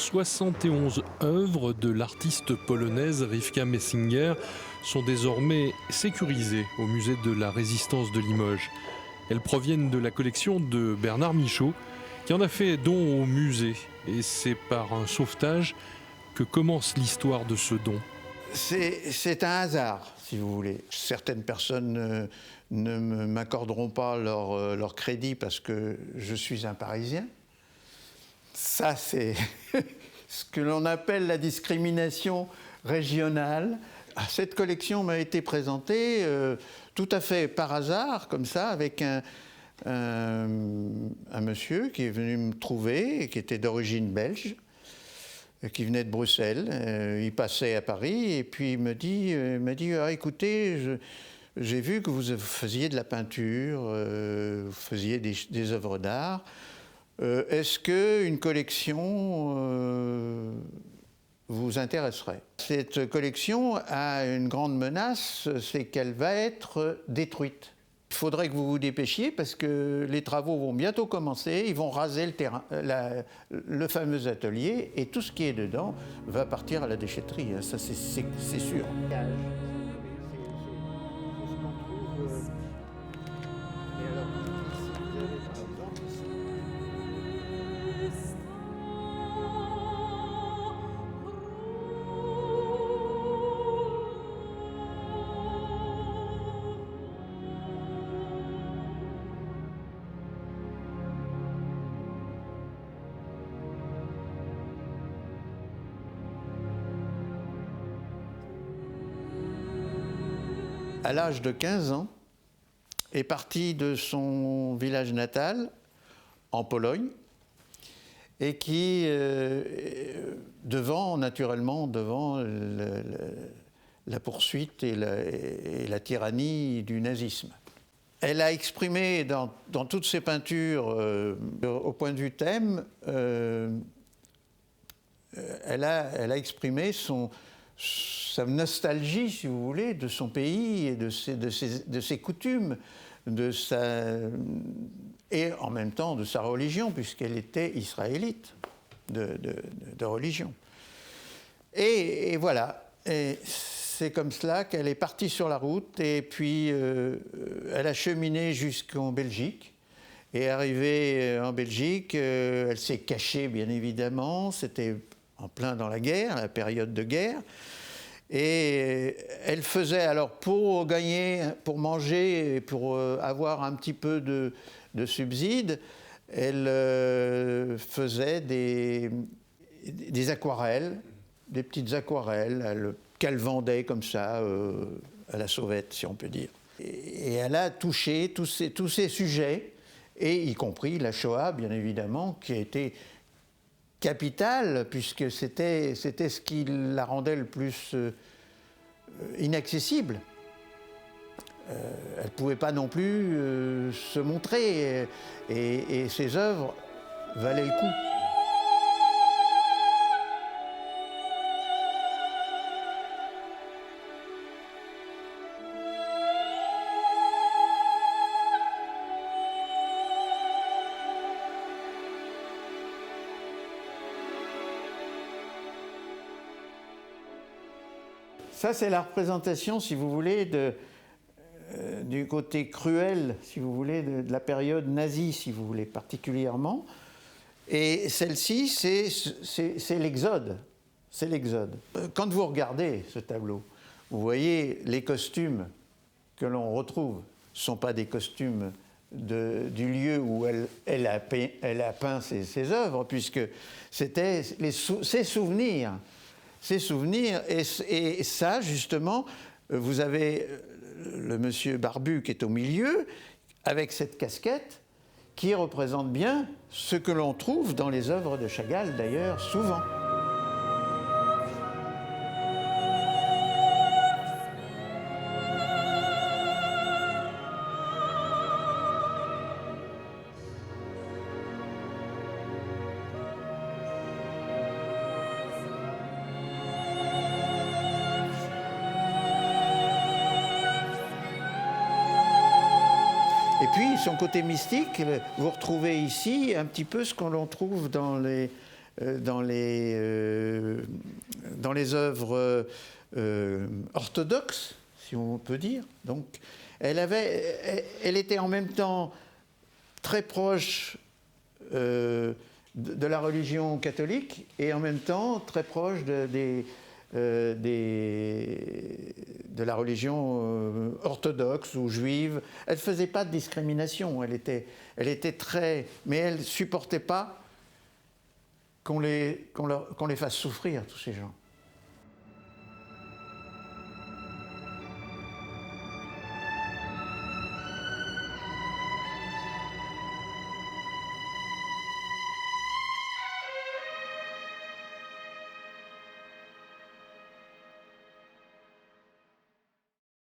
71 œuvres de l'artiste polonaise Rivka Messinger sont désormais sécurisées au musée de la Résistance de Limoges. Elles proviennent de la collection de Bernard Michaud, qui en a fait don au musée. Et c'est par un sauvetage que commence l'histoire de ce don. C'est un hasard, si vous voulez. Certaines personnes ne m'accorderont pas leur crédit parce que je suis un Parisien. Ça, c'est ce que l'on appelle la discrimination régionale. Cette collection m'a été présentée tout à fait par hasard, comme ça, avec un monsieur qui est venu me trouver, et qui était d'origine belge, qui venait de Bruxelles. Il passait à Paris et puis il m'a dit ah, écoutez, j'ai vu que vous faisiez de la peinture, vous faisiez des œuvres d'art. Est-ce qu'une collection vous intéresserait? Cette collection a une grande menace, c'est qu'elle va être détruite. Il faudrait que vous vous dépêchiez parce que les travaux vont bientôt commencer, ils vont raser le terrain, le fameux atelier, et tout ce qui est dedans va partir à la déchetterie, ça c'est sûr. À l'âge de 15 ans, est parti de son village natal, en Pologne, et qui, naturellement, devant la poursuite et la tyrannie du nazisme. Elle a exprimé dans toutes ses peintures, au point de vue thème, elle a exprimé sa nostalgie, si vous voulez, de son pays et de ses coutumes, et en même temps de sa religion, puisqu'elle était israélite de religion. Et voilà, et c'est comme cela qu'elle est partie sur la route, et puis elle a cheminé jusqu'en Belgique. Et arrivée en Belgique, elle s'est cachée, bien évidemment, c'était en plein dans la guerre, la période de guerre. Et elle faisait, alors pour manger et pour avoir un petit peu de subside, elle faisait des aquarelles, des petites aquarelles qu'elle vendait comme ça à la sauvette, si on peut dire. Et elle a touché tous ces sujets, et y compris la Shoah, bien évidemment, qui a été capitale, puisque c'était ce qui la rendait le plus inaccessible. Elle ne pouvait pas non plus se montrer, et ses œuvres valaient le coup. Ça, c'est la représentation, si vous voulez, du côté cruel, si vous voulez, de la période nazie, si vous voulez, particulièrement. Et celle-ci, c'est l'Exode. C'est l'Exode. Quand vous regardez ce tableau, vous voyez les costumes que l'on retrouve. Ce ne sont pas des costumes du lieu où elle a peint ses œuvres, puisque c'était ses souvenirs. Ces souvenirs, et ça, justement, vous avez le monsieur barbu qui est au milieu, avec cette casquette, qui représente bien ce que l'on trouve dans les œuvres de Chagall, d'ailleurs, souvent. Et puis, son côté mystique, vous retrouvez ici un petit peu ce qu'on trouve dans dans les œuvres orthodoxes, si on peut dire. Donc, elle était en même temps très proche de la religion catholique et en même temps très proche de la religion orthodoxe ou juive. Elle ne faisait pas de discrimination, elle était très... Mais elle ne supportait pas qu'on les fasse souffrir, tous ces gens.